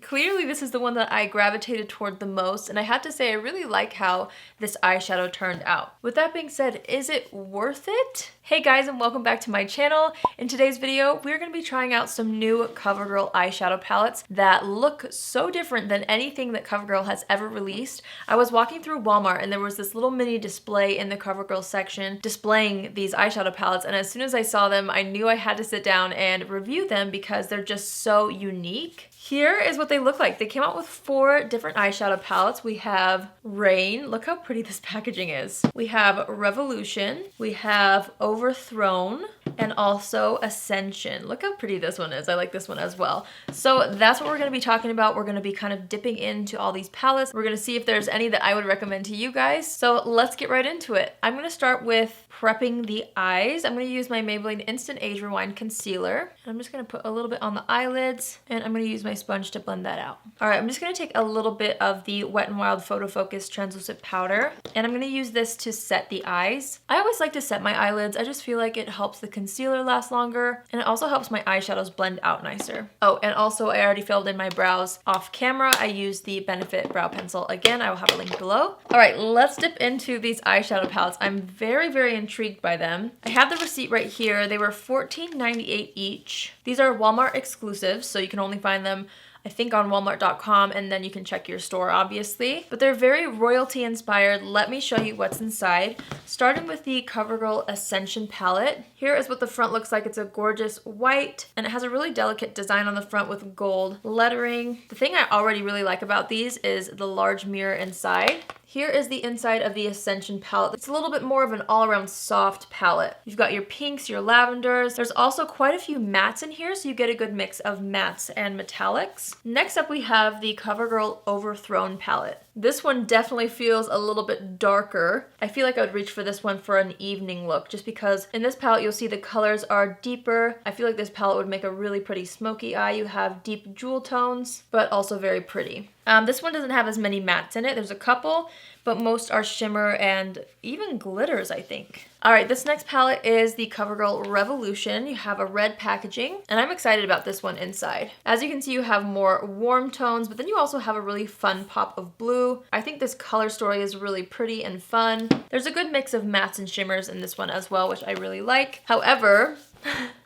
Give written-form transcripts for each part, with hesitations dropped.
Clearly this is the one that I gravitated toward the most, and I have to say I really like how this eyeshadow turned out. With that being said, is it worth it? Hey guys, and welcome back to my channel. In today's video, we're going to be trying out some new CoverGirl eyeshadow palettes that look so different than anything that CoverGirl has ever released. I was walking through Walmart and there was this little mini display in the CoverGirl section displaying these eyeshadow palettes, and as soon as I saw them, I knew I had to sit down and review them because they're just so unique. Here is what they look like. They came out with 4 different eyeshadow palettes. We have Rain. Look how pretty this packaging is. We have Revolution. We have Overthrown. And also Ascension. Look how pretty this one is. I like this one as well. So that's what we're going to be talking about. We're going to be kind of dipping into all these palettes. We're going to see if there's any that I would recommend to you guys. So let's get right into it. I'm going to start with prepping the eyes. I'm going to use my Maybelline Instant Age Rewind Concealer. I'm just going to put a little bit on the eyelids, and I'm going to use my sponge to blend that out. All right, I'm just going to take a little bit of the Wet n Wild Photo Focus Translucent Powder, and I'm going to use this to set the eyes. I always like to set my eyelids. I just feel like it helps the concealer last longer, and it also helps my eyeshadows blend out nicer. Oh, and also I already filled in my brows off camera. I used the Benefit Brow Pencil. Again, I will have a link below. All right, let's dip into these eyeshadow palettes. I'm very intrigued by them. I have the receipt right here. They were $14.98 each. These are Walmart exclusives, so you can only find them I think on walmart.com, and then you can check your store obviously. But they're very royalty inspired. Let me show you what's inside. Starting with the CoverGirl Ascension palette. Here is what the front looks like. It's a gorgeous white, and it has a really delicate design on the front with gold lettering. The thing I already really like about these is the large mirror inside. Here is the inside of the Ascension palette. It's a little bit more of an all-around soft palette. You've got your pinks, your lavenders. There's also quite a few mattes in here, so you get a good mix of mattes and metallics. Next up, we have the CoverGirl Overthrown palette. This one definitely feels a little bit darker. I feel like I would reach for this one for an evening look, just because in this palette you'll see the colors are deeper. I feel like this palette would make a really pretty smoky eye. You have deep jewel tones, but also very pretty. This one doesn't have as many mattes in it. There's a couple, but most are shimmer and even glitters, I think. All right, this next palette is the CoverGirl Revolution. You have a red packaging, and I'm excited about this one inside. As you can see, you have more warm tones, but then you also have a really fun pop of blue. I think this color story is really pretty and fun. There's a good mix of mattes and shimmers in this one as well, which I really like. However,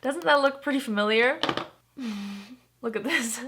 doesn't that look pretty familiar? Look at this.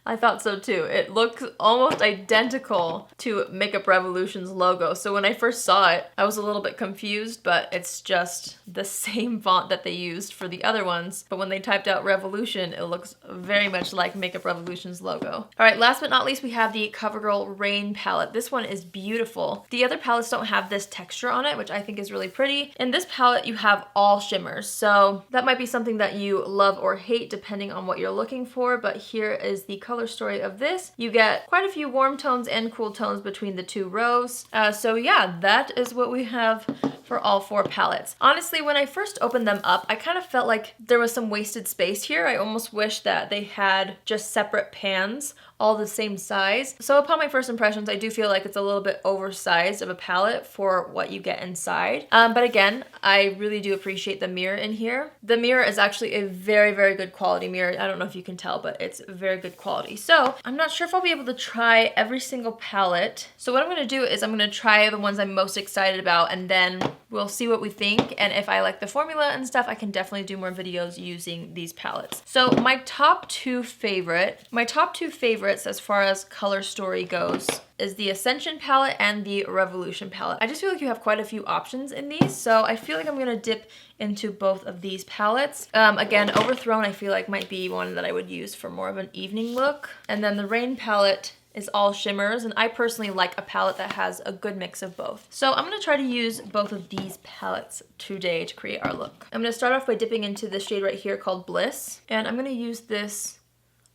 I thought so too. It looks almost identical to Makeup Revolution's logo. So when I first saw it, I was a little bit confused, but it's just the same font that they used for the other ones. But when they typed out Revolution, it looks very much like Makeup Revolution's logo. All right, last but not least, we have the CoverGirl Rain palette. This one is beautiful. The other palettes don't have this texture on it, which I think is really pretty. In this palette, you have all shimmers. So that might be something that you love or hate depending on what you're looking for, but here is the color story of this. You get quite a few warm tones and cool tones between the 2 rows. So yeah, that is what we have for all 4 palettes. Honestly, when I first opened them up, I kind of felt like there was some wasted space here. I almost wish that they had just separate pans, all the same size. So upon my first impressions, I do feel like it's a little bit oversized of a palette for what you get inside. But again, I really do appreciate the mirror in here. The mirror is actually a very good quality mirror. I don't know if you can tell, but it's very good quality. So I'm not sure if I'll be able to try every single palette. So what I'm gonna do is I'm gonna try the ones I'm most excited about, and then we'll see what we think. And if I like the formula and stuff, I can definitely do more videos using these palettes. So my top two favorites as far as color story goes is the Ascension palette and the Revolution palette. I just feel like you have quite a few options in these, so I feel like I'm gonna dip into both of these palettes. Again, Overthrown I feel like might be one that I would use for more of an evening look. And then the Rain palette is all shimmers, and I personally like a palette that has a good mix of both. So I'm gonna try to use both of these palettes today to create our look. I'm gonna start off by dipping into this shade right here called Bliss, and I'm gonna use this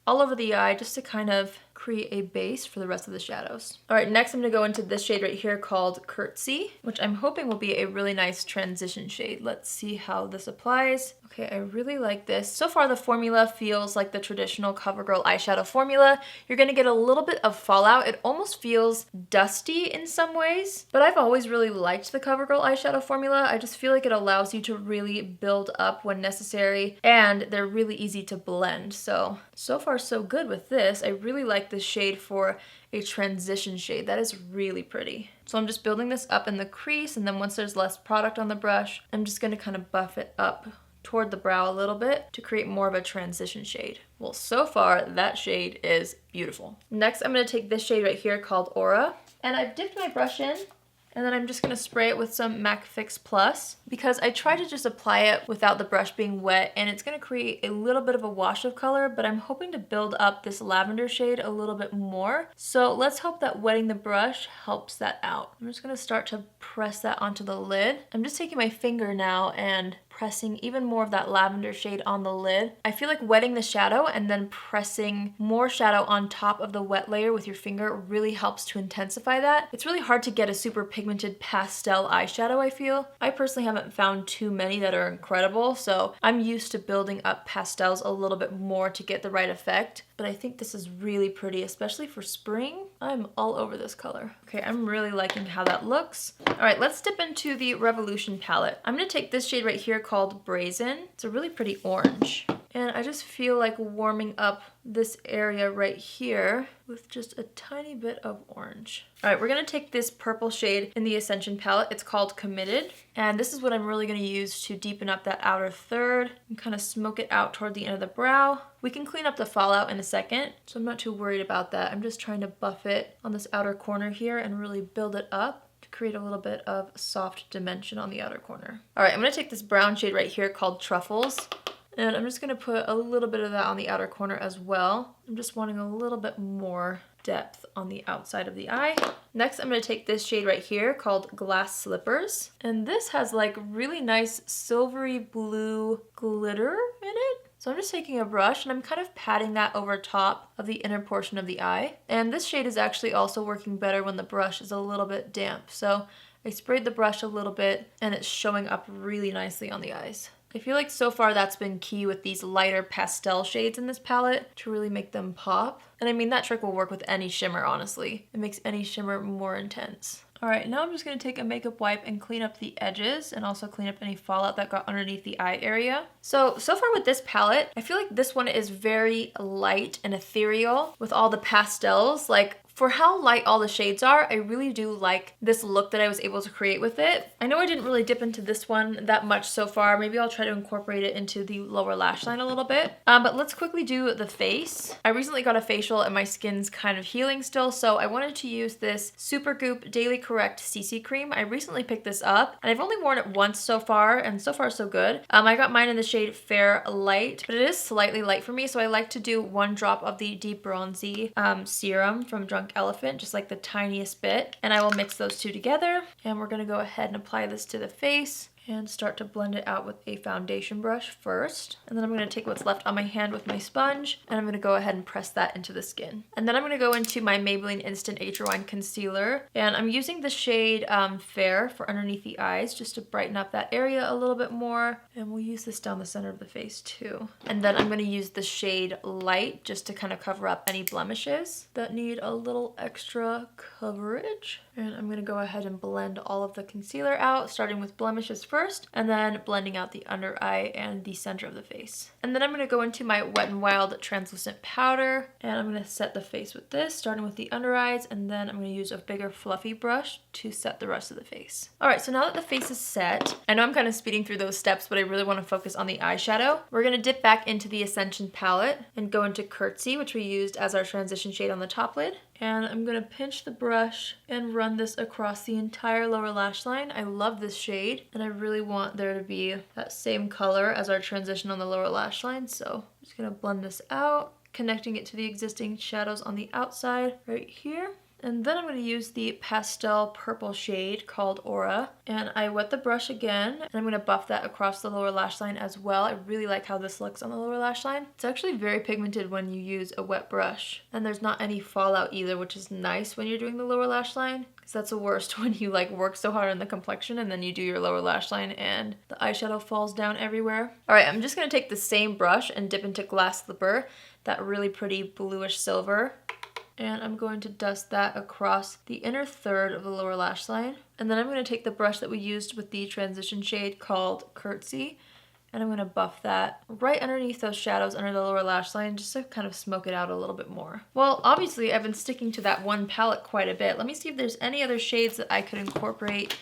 all over the eye just to kind of create a base for the rest of the shadows. All right, next I'm gonna go into this shade right here called Curtsy, which I'm hoping will be a really nice transition shade. Let's see how this applies. Okay, I really like this. So far the formula feels like the traditional CoverGirl eyeshadow formula. You're gonna get a little bit of fallout. It almost feels dusty in some ways, but I've always really liked the CoverGirl eyeshadow formula. I just feel like it allows you to really build up when necessary, and they're really easy to blend. So far so good with this. I really like this shade for a transition shade. That is really pretty. So I'm just building this up in the crease, and then once there's less product on the brush, I'm just gonna kind of buff it up toward the brow a little bit to create more of a transition shade. Well, so far that shade is beautiful. Next, I'm gonna take this shade right here called Aura, and I've dipped my brush in, and then I'm just gonna spray it with some MAC Fix Plus because I try to just apply it without the brush being wet, and it's gonna create a little bit of a wash of color, but I'm hoping to build up this lavender shade a little bit more. So let's hope that wetting the brush helps that out. I'm just gonna start to press that onto the lid. I'm just taking my finger now and pressing even more of that lavender shade on the lid. I feel like wetting the shadow and then pressing more shadow on top of the wet layer with your finger really helps to intensify that. It's really hard to get a super pigmented pastel eyeshadow, I feel. I personally haven't found too many that are incredible, so I'm used to building up pastels a little bit more to get the right effect. But I think this is really pretty, especially for spring. I'm all over this color. Okay, I'm really liking how that looks. All right, let's dip into the Revolution palette. I'm gonna take this shade right here called Brazen. It's a really pretty orange. And I just feel like warming up this area right here with just a tiny bit of orange. All right, we're gonna take this purple shade in the Ascension palette. It's called Committed. And this is what I'm really gonna use to deepen up that outer third and kind of smoke it out toward the end of the brow. We can clean up the fallout in a second, so I'm not too worried about that. I'm just trying to buff it on this outer corner here and really build it up to create a little bit of soft dimension on the outer corner. All right, I'm gonna take this brown shade right here called Truffles, and I'm just gonna put a little bit of that on the outer corner as well. I'm just wanting a little bit more depth on the outside of the eye. Next, I'm gonna take this shade right here called Glass Slippers. And this has like really nice silvery blue glitter in it. So I'm just taking a brush and I'm kind of patting that over top of the inner portion of the eye. And this shade is actually also working better when the brush is a little bit damp. So I sprayed the brush a little bit and it's showing up really nicely on the eyes. I feel like so far that's been key with these lighter pastel shades in this palette to really make them pop. And I mean, that trick will work with any shimmer, honestly. It makes any shimmer more intense. All right, now I'm just gonna take a makeup wipe and clean up the edges and also clean up any fallout that got underneath the eye area. So far with this palette, I feel like this one is very light and ethereal with all the pastels. Like, for how light all the shades are, I really do like this look that I was able to create with it. I know I didn't really dip into this one that much so far. Maybe I'll try to incorporate it into the lower lash line a little bit. But let's quickly do the face. I recently got a facial and my skin's kind of healing still, so I wanted to use this Supergoop Daily Correct CC Cream. I recently picked this up and I've only worn it once so far, and so far so good. I got mine in the shade Fair Light, but it is slightly light for me, so I like to do 1 drop of the Deep Bronzy serum from Drunk Elephant, just like the tiniest bit, and I will mix those two together, and we're gonna go ahead and apply this to the face and start to blend it out with a foundation brush first. And then I'm gonna take what's left on my hand with my sponge, and I'm gonna go ahead and press that into the skin. And then I'm gonna go into my Maybelline Instant Age Rewind Concealer, and I'm using the shade Fair for underneath the eyes just to brighten up that area a little bit more. And we'll use this down the center of the face too. And then I'm gonna use the shade Light just to kind of cover up any blemishes that need a little extra coverage. And I'm gonna go ahead and blend all of the concealer out, starting with blemishes first, and then blending out the under eye and the center of the face. And then I'm gonna go into my Wet n Wild translucent powder, and I'm gonna set the face with this, starting with the under eyes, and then I'm gonna use a bigger fluffy brush to set the rest of the face. All right, so now that the face is set, I know I'm kind of speeding through those steps, but I really wanna focus on the eyeshadow. We're gonna dip back into the Ascension palette and go into Curtsy, which we used as our transition shade on the top lid. And I'm gonna pinch the brush and run this across the entire lower lash line. I love this shade, and I really want there to be that same color as our transition on the lower lash line. So I'm just gonna blend this out, connecting it to the existing shadows on the outside right here. And then I'm going to use the pastel purple shade called Aura. And I wet the brush again, and I'm going to buff that across the lower lash line as well. I really like how this looks on the lower lash line. It's actually very pigmented when you use a wet brush. And there's not any fallout either, which is nice when you're doing the lower lash line. Because that's the worst when you like work so hard on the complexion and then you do your lower lash line and the eyeshadow falls down everywhere. Alright, I'm just going to take the same brush and dip into Glass Slipper, that really pretty bluish silver. And I'm going to dust that across the inner third of the lower lash line. And then I'm going to take the brush that we used with the transition shade called Curtsy, and I'm going to buff that right underneath those shadows under the lower lash line just to kind of smoke it out a little bit more. Well, obviously I've been sticking to that one palette quite a bit. Let me see if there's any other shades that I could incorporate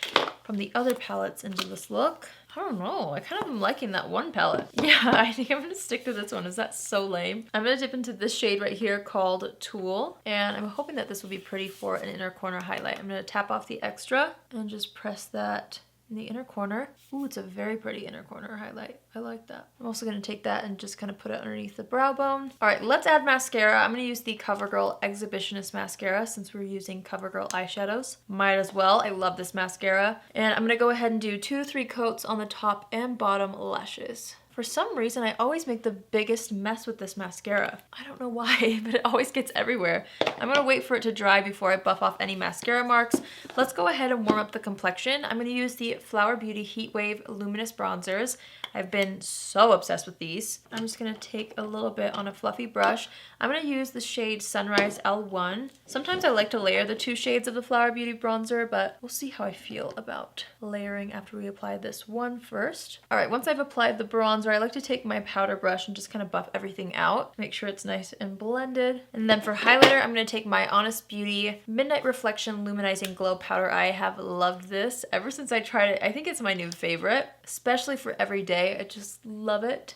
from the other palettes into this look. I don't know, I kind of am liking that one palette. Yeah, I think I'm gonna stick to this one. Is that so lame? I'm gonna dip into this shade right here called Tool, and I'm hoping that this will be pretty for an inner corner highlight. I'm gonna tap off the extra and just press that in the inner corner. Ooh, it's a very pretty inner corner highlight. I like that. I'm also going to take that and just kind of put it underneath the brow bone. All right, let's add mascara. I'm going to use the Covergirl Exhibitionist Mascara since we're using Covergirl eyeshadows. Might as well. I love this mascara. And I'm going to go ahead and do 2 to 3 coats on the top and bottom lashes. For some reason, I always make the biggest mess with this mascara. I don't know why, but it always gets everywhere. I'm gonna wait for it to dry before I buff off any mascara marks. Let's go ahead and warm up the complexion. I'm gonna use the Flower Beauty Heatwave Luminous Bronzers. I've been so obsessed with these. I'm just gonna take a little bit on a fluffy brush. I'm gonna use the shade Sunrise L1. Sometimes I like to layer the 2 shades of the Flower Beauty bronzer, but we'll see how I feel about layering after we apply this one first. All right, once I've applied the bronzer, I like to take my powder brush and just kind of buff everything out. Make sure it's nice and blended. And then for highlighter, I'm gonna take my Honest Beauty Midnight Reflection Luminizing Glow Powder. I have loved this ever since I tried it. I think it's my new favorite, especially for every day. I just love it.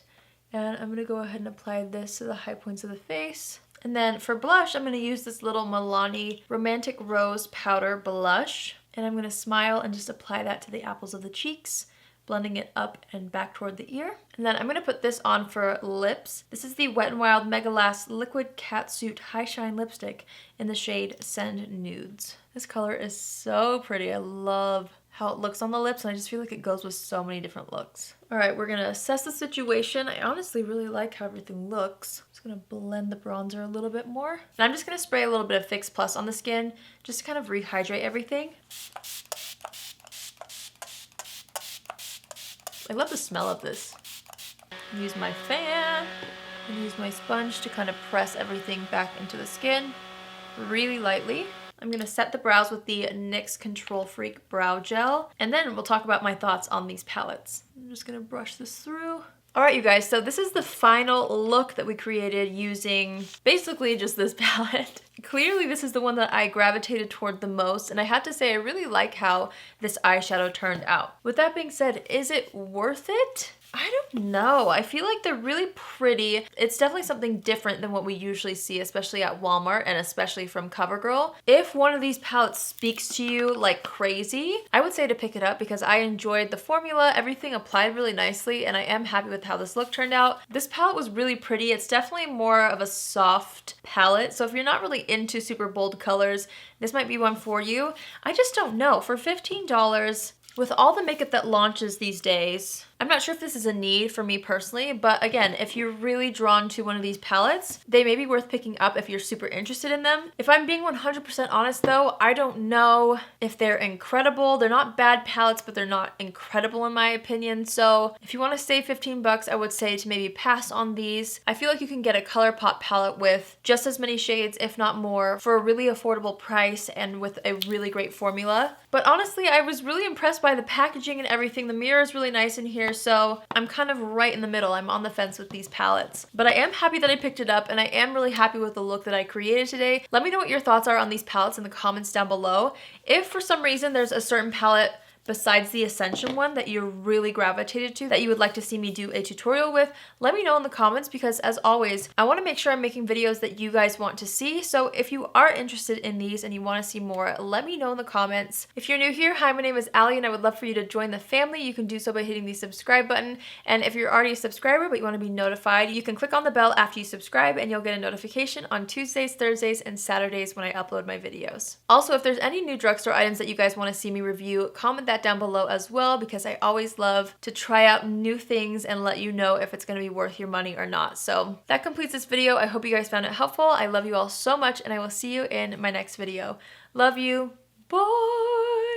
And I'm gonna go ahead and apply this to the high points of the face. And then for blush, I'm gonna use this little Milani Romantic Rose Powder Blush. And I'm gonna smile and just apply that to the apples of the cheeks, blending it up and back toward the ear. And then I'm gonna put this on for lips. This is the Wet n Wild Mega Last Liquid Catsuit High Shine Lipstick in the shade Send Nudes. This color is so pretty. I love how it looks on the lips, and I just feel like it goes with so many different looks. All right, we're gonna assess the situation. I honestly really like how everything looks. I'm just gonna blend the bronzer a little bit more. And I'm just gonna spray a little bit of Fix Plus on the skin, just to kind of rehydrate everything. I love the smell of this. Use my fan and use my sponge to kind of press everything back into the skin really lightly. I'm gonna set the brows with the NYX Control Freak Brow Gel, and then we'll talk about my thoughts on these palettes. I'm just gonna brush this through. All right, you guys, so this is the final look that we created using basically just this palette. Clearly, this is the one that I gravitated toward the most, and I have to say I really like how this eyeshadow turned out. With that being said, is it worth it? I don't know. I feel like they're really pretty. It's definitely something different than what we usually see, especially at Walmart and especially from CoverGirl. If one of these palettes speaks to you like crazy, I would say to pick it up because I enjoyed the formula. Everything applied really nicely, and I am happy with how this look turned out. This palette was really pretty. It's definitely more of a soft palette, so if you're not really into super bold colors, this might be one for you. I just don't know. For $15, with all the makeup that launches these days, I'm not sure if this is a need for me personally, but again, if you're really drawn to one of these palettes, they may be worth picking up if you're super interested in them. If I'm being 100% honest though, I don't know if they're incredible. They're not bad palettes, but they're not incredible in my opinion. So if you want to save 15 bucks, I would say to maybe pass on these. I feel like you can get a ColourPop palette with just as many shades, if not more, for a really affordable price and with a really great formula. But honestly, I was really impressed by the packaging and everything. The mirror is really nice in here, so I'm kind of right in the middle. I'm on the fence with these palettes. But I am happy that I picked it up, and I am really happy with the look that I created today. Let me know what your thoughts are on these palettes in the comments down below. If for some reason there's a certain palette besides the Ascension one that you're really gravitated to, that you would like to see me do a tutorial with, let me know in the comments, because as always, I want to make sure I'm making videos that you guys want to see. So if you are interested in these and you want to see more, let me know in the comments. If you're new here, hi, my name is Allie, and I would love for you to join the family. You can do so by hitting the subscribe button. And if you're already a subscriber but you want to be notified, you can click on the bell after you subscribe and you'll get a notification on Tuesdays, Thursdays, and Saturdays when I upload my videos. Also, if there's any new drugstore items that you guys want to see me review, comment that down below as well, because I always love to try out new things and let you know if it's going to be worth your money or not. So that completes this video. I hope you guys found it helpful. I love you all so much, and I will see you in my next video. Love you. Bye.